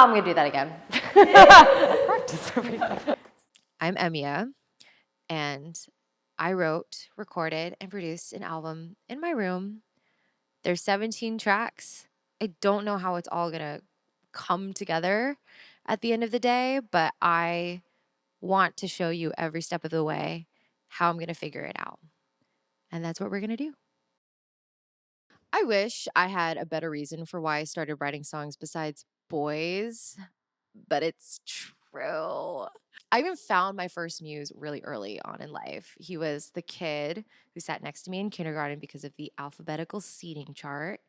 I'm going to do that again. Practice everything. I'm Emia, and I wrote, recorded, and produced an album in my room. There's 17 tracks. I don't know how it's all going to come together at the end of the day, but I want to show you every step of the way how I'm going to figure it out. And that's what we're going to do. I wish I had a better reason for why I started writing songs besides boys, but it's true. I even found my first muse really early on in life. He was the kid who sat next to me in kindergarten because of the alphabetical seating chart.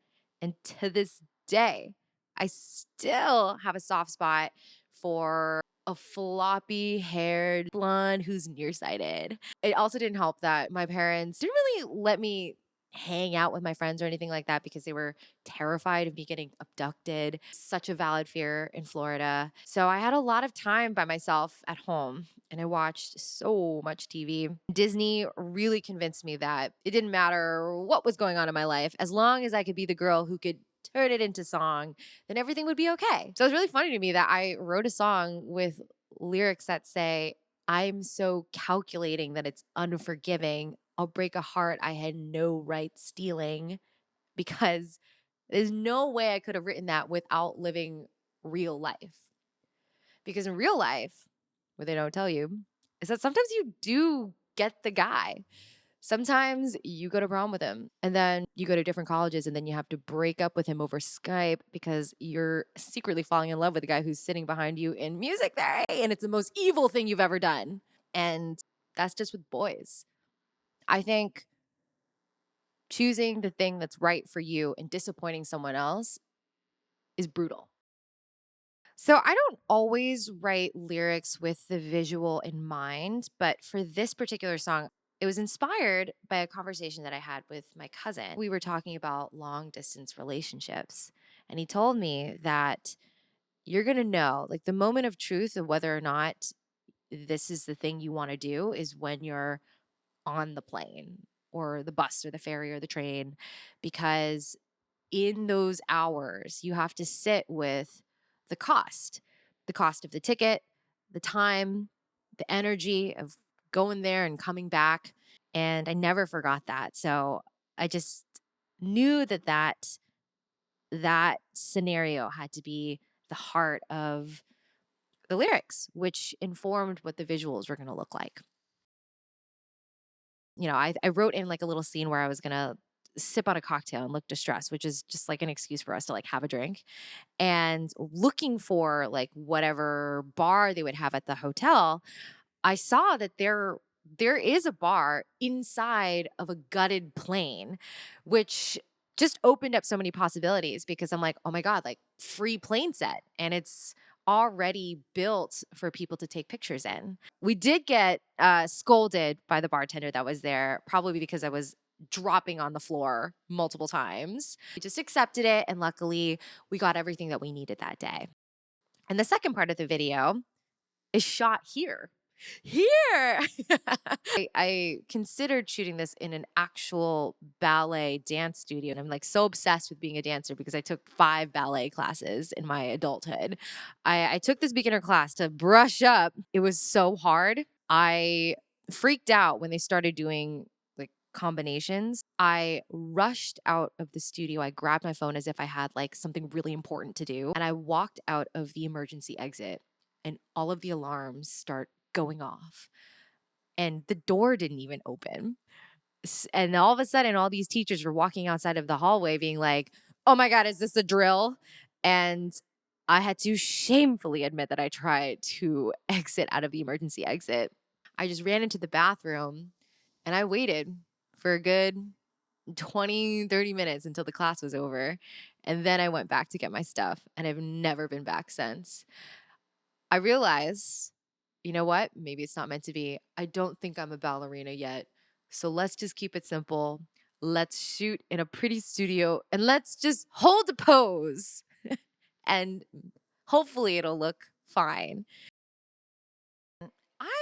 And to this day, I still have a soft spot for a floppy haired blonde who's nearsighted. It also didn't help that my parents didn't really let me hang out with my friends or anything like that because they were terrified of me getting abducted. Such a valid fear in Florida. So I had a lot of time by myself at home and I watched so much TV. Disney really convinced me that it didn't matter what was going on in my life, as long as I could be the girl who could turn it into song, then everything would be okay. So it was really funny to me that I wrote a song with lyrics that say, I'm so calculating that it's unforgiving. I'll break a heart I had no right stealing, because there's no way I could have written that without living real life. Because in real life, what they don't tell you is that sometimes you do get the guy. Sometimes you go to prom with him and then you go to different colleges and then you have to break up with him over Skype because you're secretly falling in love with the guy who's sitting behind you in music therapy and it's the most evil thing you've ever done. And that's just with boys. I think choosing the thing that's right for you and disappointing someone else is brutal. So I don't always write lyrics with the visual in mind, but for this particular song, it was inspired by a conversation that I had with my cousin. We were talking about long distance relationships, and he told me that you're going to know, like, the moment of truth of whether or not this is the thing you want to do is when you're on the plane or the bus or the ferry or the train, because in those hours, you have to sit with the cost of the ticket, the time, the energy of going there and coming back. And I never forgot that. So I just knew that scenario had to be the heart of the lyrics, which informed what the visuals were going to look like. You know, I wrote in like a little scene where I was going to sip on a cocktail and look distressed, which is just like an excuse for us to like have a drink, and looking for like whatever bar they would have at the hotel. I saw that there is a bar inside of a gutted plane, which just opened up so many possibilities because I'm like, oh my God, like free plane set. And it's already built for people to take pictures in. We did get scolded by the bartender that was there, probably because I was dropping on the floor multiple times. We just accepted it. And luckily, we got everything that we needed that day. And the second part of the video is shot here. Here. I considered shooting this in an actual ballet dance studio. And I'm like so obsessed with being a dancer because I took 5 ballet classes in my adulthood. I took this beginner class to brush up. It was so hard. I freaked out when they started doing like combinations. I rushed out of the studio. I grabbed my phone as if I had like something really important to do. And I walked out of the emergency exit and all of the alarms start going off. And the door didn't even open. And all of a sudden, all these teachers were walking outside of the hallway being like, oh my God, is this a drill? And I had to shamefully admit that I tried to exit out of the emergency exit. I just ran into the bathroom and I waited for a good 20, 30 minutes until the class was over. And then I went back to get my stuff and I've never been back since. I realize, you know what? Maybe it's not meant to be. I don't think I'm a ballerina yet. So let's just keep it simple. Let's shoot in a pretty studio and let's just hold a pose and hopefully it'll look fine. I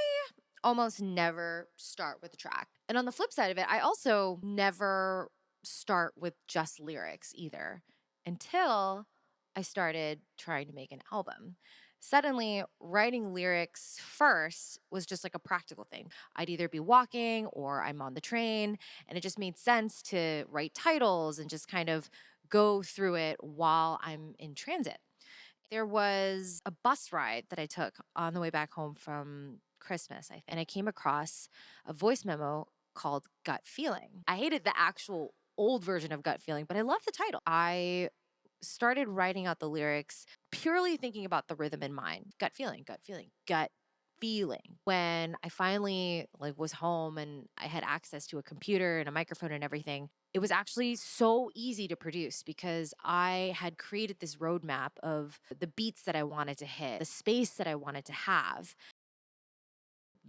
almost never start with a track. And on the flip side of it, I also never start with just lyrics either until I started trying to make an album. Suddenly, writing lyrics first was just like a practical thing. I'd either be walking or I'm on the train, and it just made sense to write titles and just kind of go through it while I'm in transit. There was a bus ride that I took on the way back home from Christmas, and I came across a voice memo called Gut Feeling. I hated the actual old version of Gut Feeling, but I loved the title. I started writing out the lyrics purely thinking about the rhythm in mind. Gut feeling, gut feeling, gut feeling. When I finally was home and I had access to a computer and a microphone and everything, it was actually so easy to produce because I had created this roadmap of the beats that I wanted to hit, the space that I wanted to have.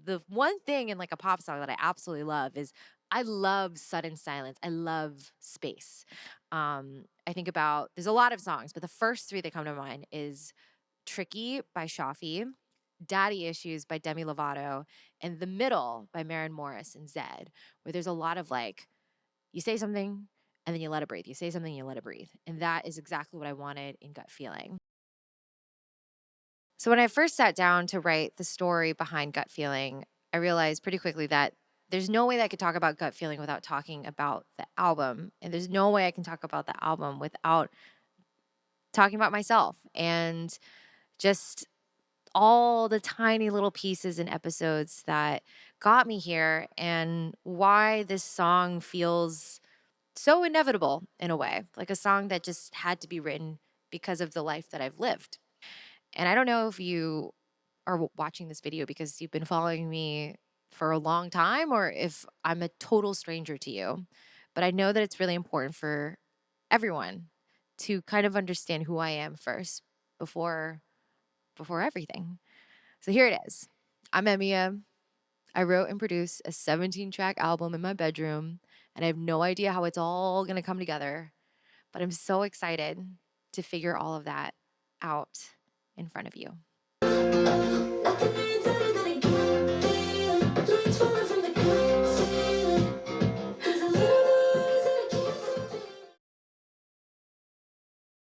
The one thing in a pop song that I absolutely love is I love sudden silence. I love space. I think about there's a lot of songs, but the first three that come to mind is Tricky by Shafi, Daddy Issues by Demi Lovato, and The Middle by Maren Morris and Zed, where there's a lot of you say something and then you let it breathe. You say something, you let it breathe. And that is exactly what I wanted in Gut Feeling. So when I first sat down to write the story behind Gut Feeling, I realized pretty quickly that there's no way that I could talk about Gut Feeling without talking about the album. And there's no way I can talk about the album without talking about myself and just all the tiny little pieces and episodes that got me here and why this song feels so inevitable in a way, like a song that just had to be written because of the life that I've lived. And I don't know if you are watching this video because you've been following me for a long time or if I'm a total stranger to you. But I know that it's really important for everyone to kind of understand who I am first before everything. So here it is. I'm Emia. I wrote and produced a 17-track album in my bedroom, and I have no idea how it's all going to come together, but I'm so excited to figure all of that out in front of you.